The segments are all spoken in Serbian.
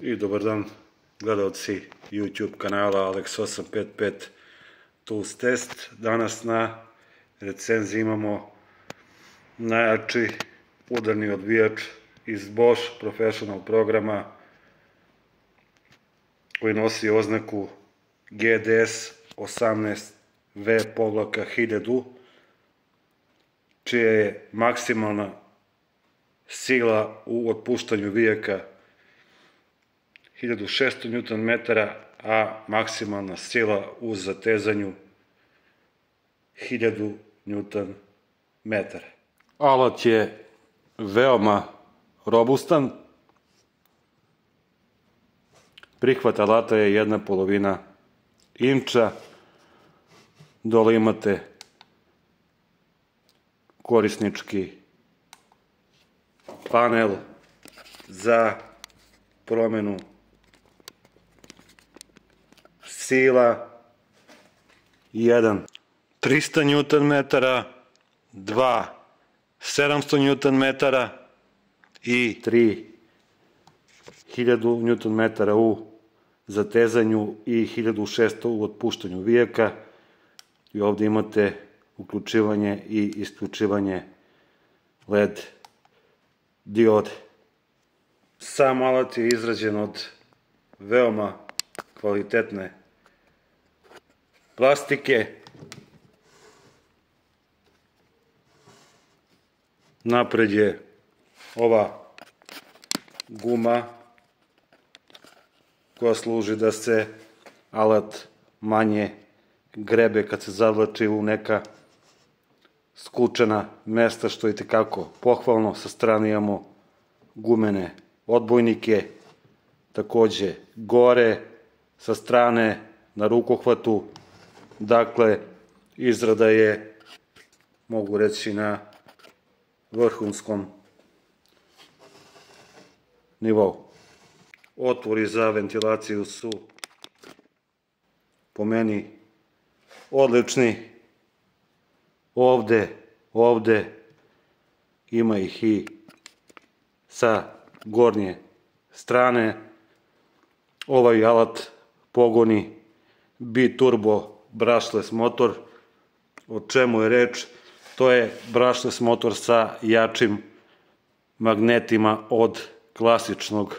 I dobar dan gledalci YouTube kanala Alex855 Tools Test. Danas na recenziji imamo najjači udarni odbijač iz Bosch Professional programa koji nosi oznaku GDS 18V-1000, čija je maksimalna sila u otpuštanju vijaka 1600 Nm, a maksimalna sila u zatezanju 1000 Nm. Alat je veoma robustan. Prihvat alata je 1/2 inča. Dole imate korisnički panel za promenu sila, 1 300 Nm, 2 700 Nm i 3 1000 Nm u zatezanju i 1600 u otpuštanju vijaka. I ovdje imate uključivanje i isključivanje LED diode. Sam alat je izrađen od veoma kvalitetne plastike. Napred je ova guma koja služi da se alat manje grebe kad se zavlači u neka skučena mesta, što je itekako pohvalno. Sa strane imamo gumene odbojnike, takođe gore sa strane na rukohvatu. Dakle, izrada je, mogu reći, na vrhunskom nivou. Otvori za ventilaciju su po meni odlični. Ovde ima ih i sa gornje strane. Ovaj alat pogoni bi-turbo brushless motor. O čemu je reč? To je brushless motor sa jačim magnetima od klasičnog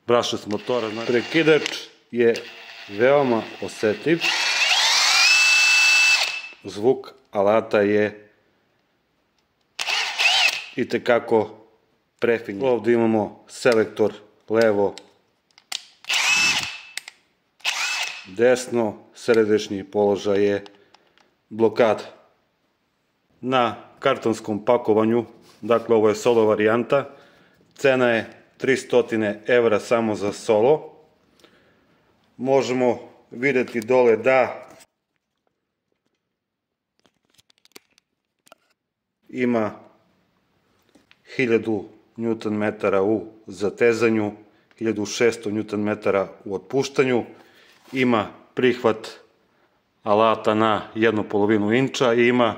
brushless motora. Prekidač je veoma osetljiv. Zvuk alata je itekako prefinjen. Ovdje imamo selektor levo, desno, središnji položaj je blokada. Na kartonskom pakovanju, dakle ovo je solo varijanta, cena je 300 € samo za solo. Možemo vidjeti dole da ima 1000 Nm u zatezanju, 1600 Nm u otpuštanju. Ima prihvat alata na 1/2 inča i ima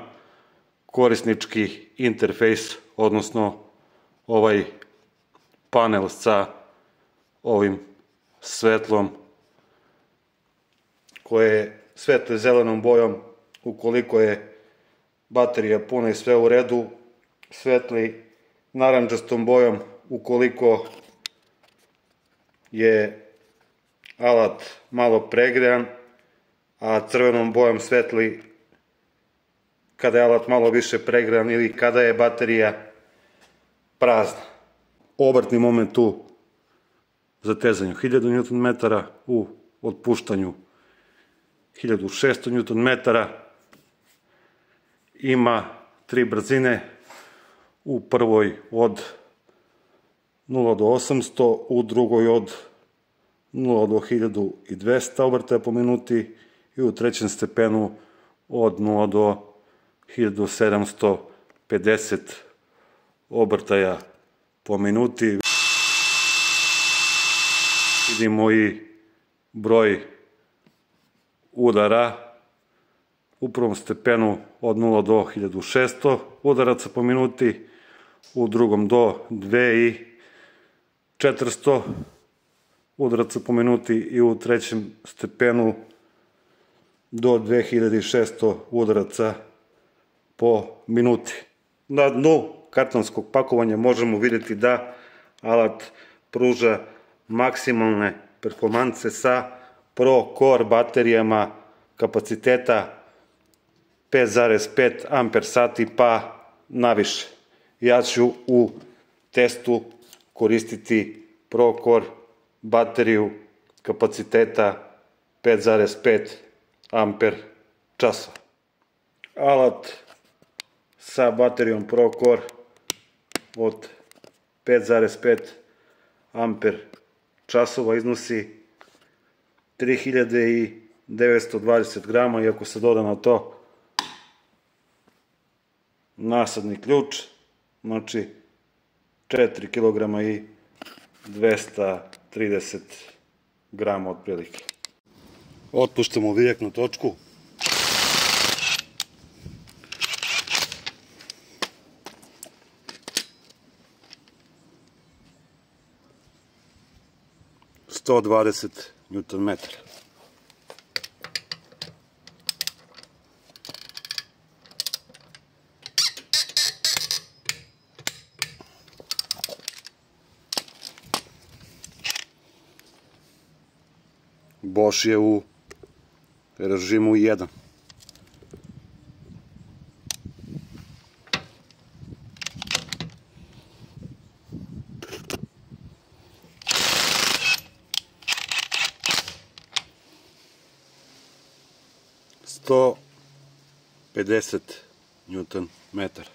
korisnički interfejs, odnosno ovaj panel sa ovim svetlom koje je svetle zelenom bojom ukoliko je baterija puna i sve u redu, svetli narandžastom bojom ukoliko je alat malo pregrejan, a crvenom bojom svetli kada je alat malo više pregrejan ili kada je baterija prazna. Obrtni moment u zatezanju 1000 Nm, u otpuštanju 1600 Nm. Ima 3 brzine, u prvoj od 0 do 800, u drugoj od 0 do 1200 obrtaja po minuti i u trećem stepenu od 0 do 1750 obrtaja po minuti. Vidimo i broj udara u prvom stepenu od 0 do 1600 udaraca po minuti, u drugom do 2000 400 udaraca po minuti i u trećem stepenu do 2600 udaraca po minuti. Na dnu kartonskog pakovanja možemo vidjeti da alat pruža maksimalne performanse sa Pro Core baterijama kapaciteta 5,5 amper sati pa naviše. Ja ću u testu koristiti Pro Core bateriju kapaciteta 5,5 amper časova. Alat sa baterijom Pro Core od 5,5 amper časova iznosi 3920 grama i ako se doda na to nasadni ključ, znači 4 kg i 230 grama otprilike. Otpuštamo vijek na točku. ...120 Nm. Bosch je u režimu 1. Sto 50 Newton metar.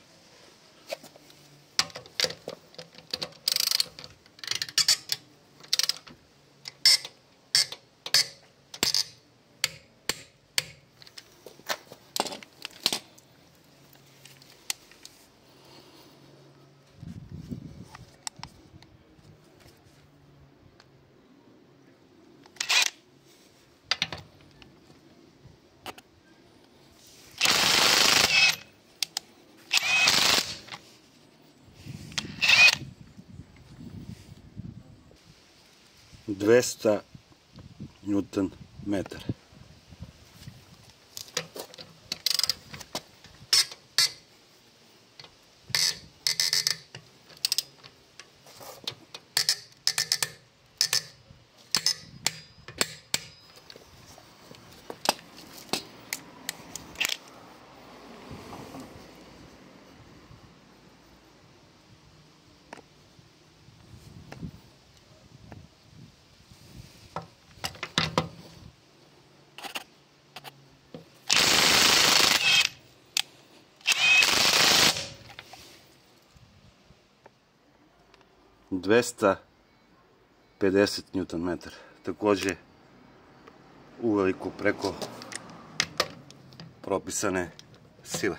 ...200 Newton metar. ...250 Nm. Također uveliko preko propisane sile.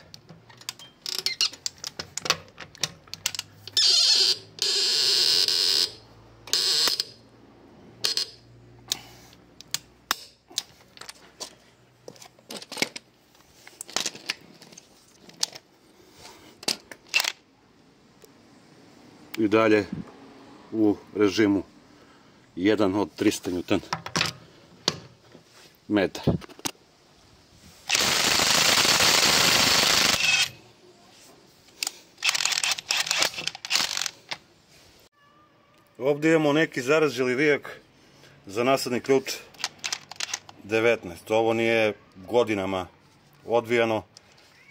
I dalje u režimu 1 od 300 Newton metara. Ovdje imamo neki zaraželi vijak za nasadni ključ 19. Ovo nije godinama odvijano.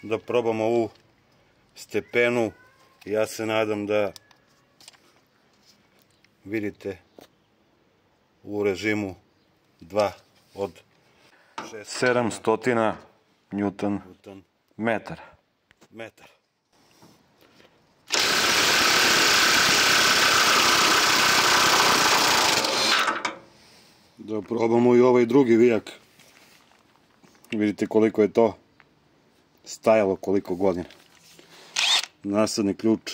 Da probamo u stepenu. Ja se nadam da vidite u režimu 2 od 700 Newton metara. Da probamo i ovaj drugi vijak. Vidite koliko je to stajalo, koliko godina. Nasadni ključ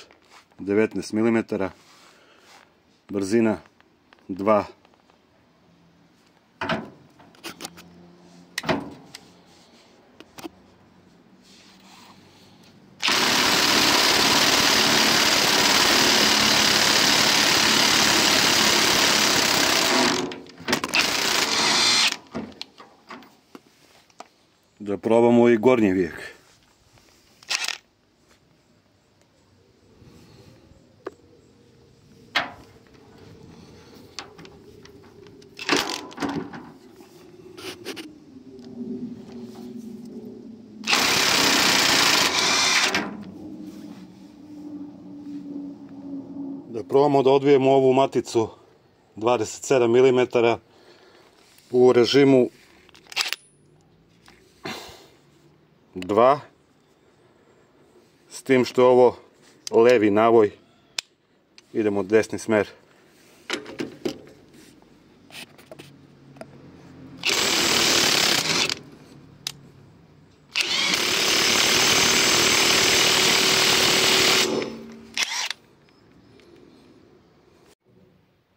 19 mm. Brzina 2. Da probamo i gornji vijek. Da probamo da odvijemo ovu maticu 27 mm u režimu 2, s tim što je ovo levi navoj, idemo desni smer.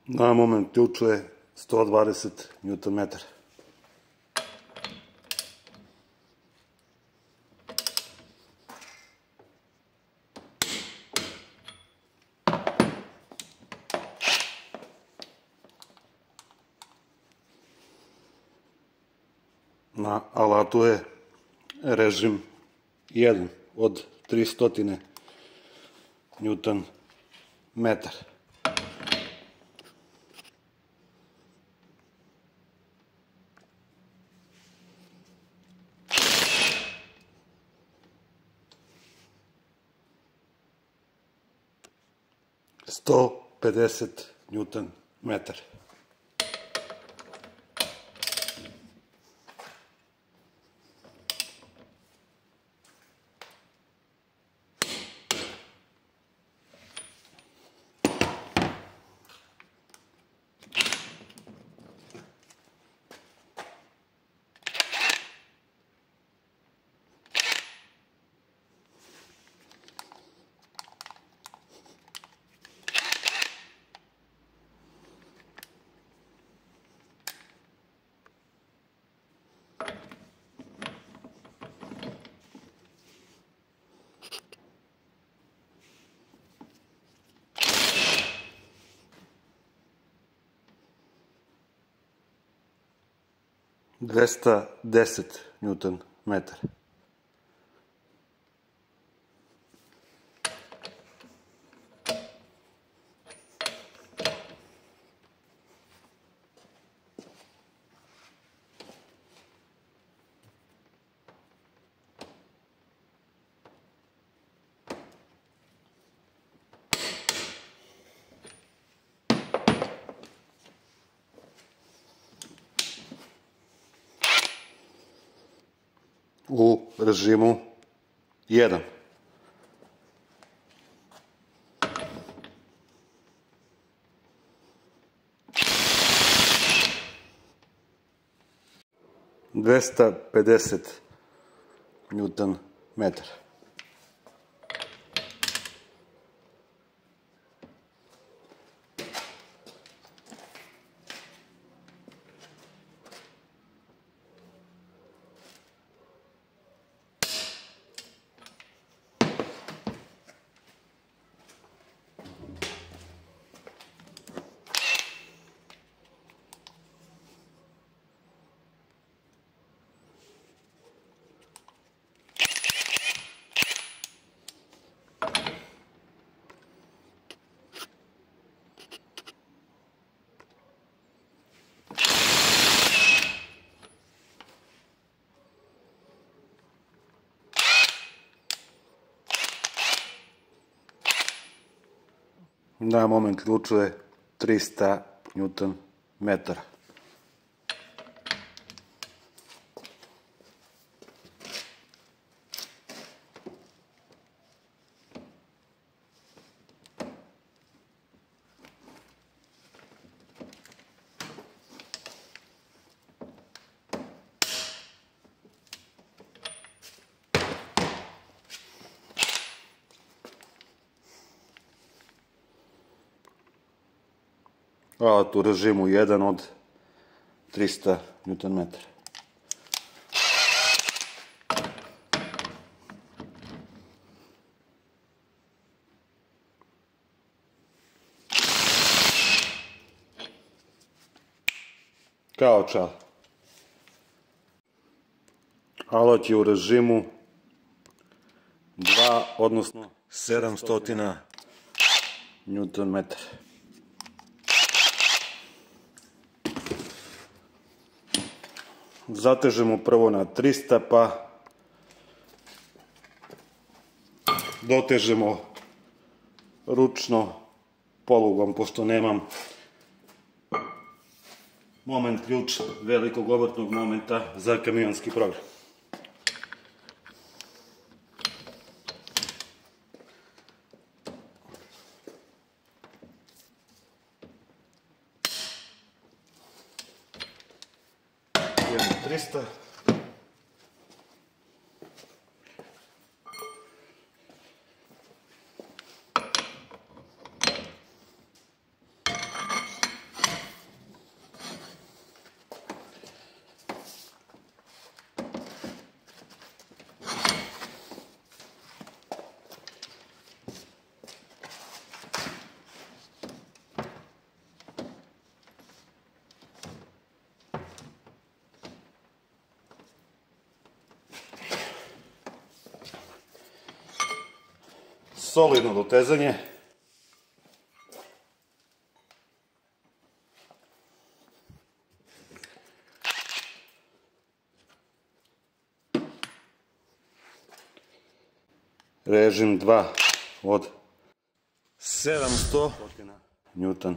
Na moment ključuje 120 Nm. Na alatu je režim 1 od 300 Nm. $150 Nm. $210 Nm. U režimu 1. $250 Nm. Na moment ključuje 300 Nm. Alat u režimu 1 od 300 Nm. Kao čal. Alat je u režimu 2, odnosno 700 Nm. Zatežemo prvo na 300, pa dotežemo ručno polugom, pošto nemam moment ključ velikog obrtnog momenta za kamionski program. Idemo 300. Solidno dotezanje. Režim 2 od 700 Nm.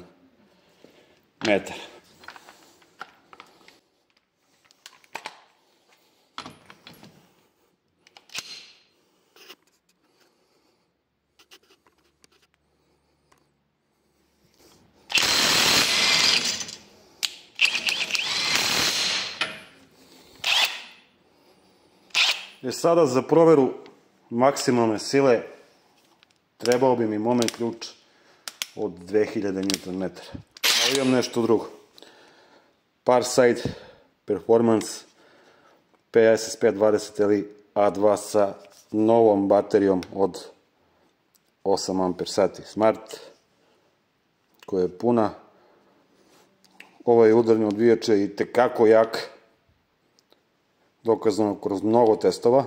Sada za proveru maksimalne sile trebao bi mi moment ključ od 2000 Nm. Ali imam nešto drugo. Parside Performance PSSP 20Li A2 sa novom baterijom od 8 Ah Smart, koja je puna. Ovaj udarni odvijač je i tekako jak, dokazano kroz mnogo testova.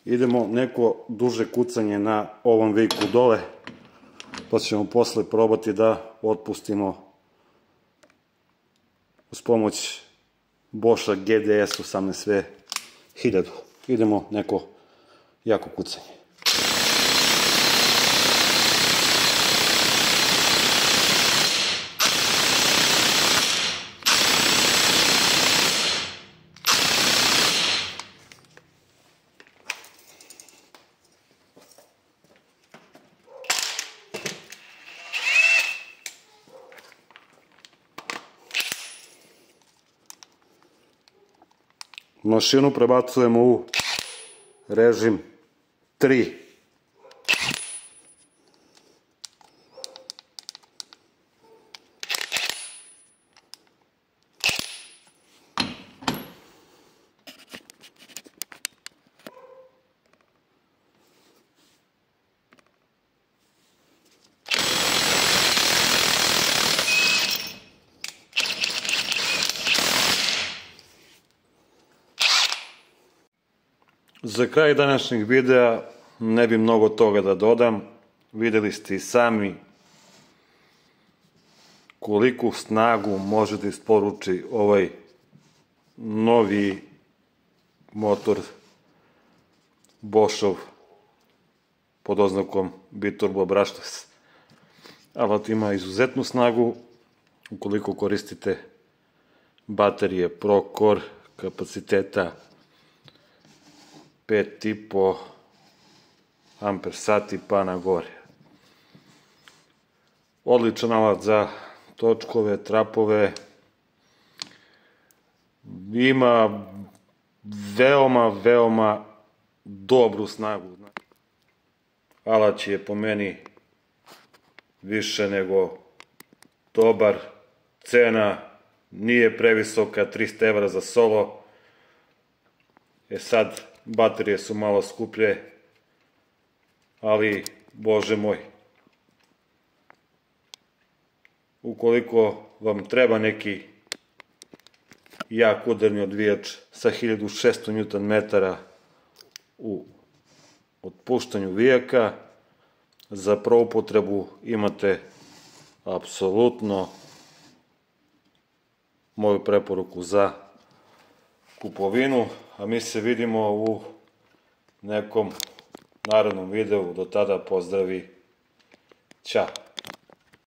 Idemo neko duže kucanje na ovom viku dole, pa ćemo posle probati da otpustimo uz pomoć Boscha GDS 18V1000. Idemo neko jako kucanje. Mašinu prebacujemo u režim 3. Za kraj današnjeg videa ne bi mnogo toga da dodam. Videli ste i sami koliku snagu može da isporuči ovaj novi motor Boschov pod oznakom Biturbo Brushless. Alat ima izuzetnu snagu ukoliko koristite baterije ProCore kapaciteta 5,5 Ah pa na gore. Odličan alat za točkove, trapove. Ima veoma dobru snagu. Alat je po meni više nego dobar. Cena nije previsoka, 300 € za solo. Sad, baterije su malo skuplje, ali, bože moj, ukoliko vam treba neki jak udarni odvijač sa 1600 Nm u otpuštanju vijaka. Za prvu upotrebu imate apsolutno moju preporuku za kupovinu, a mi se vidimo u nekom narednom videu. Do tada pozdravi, ćao!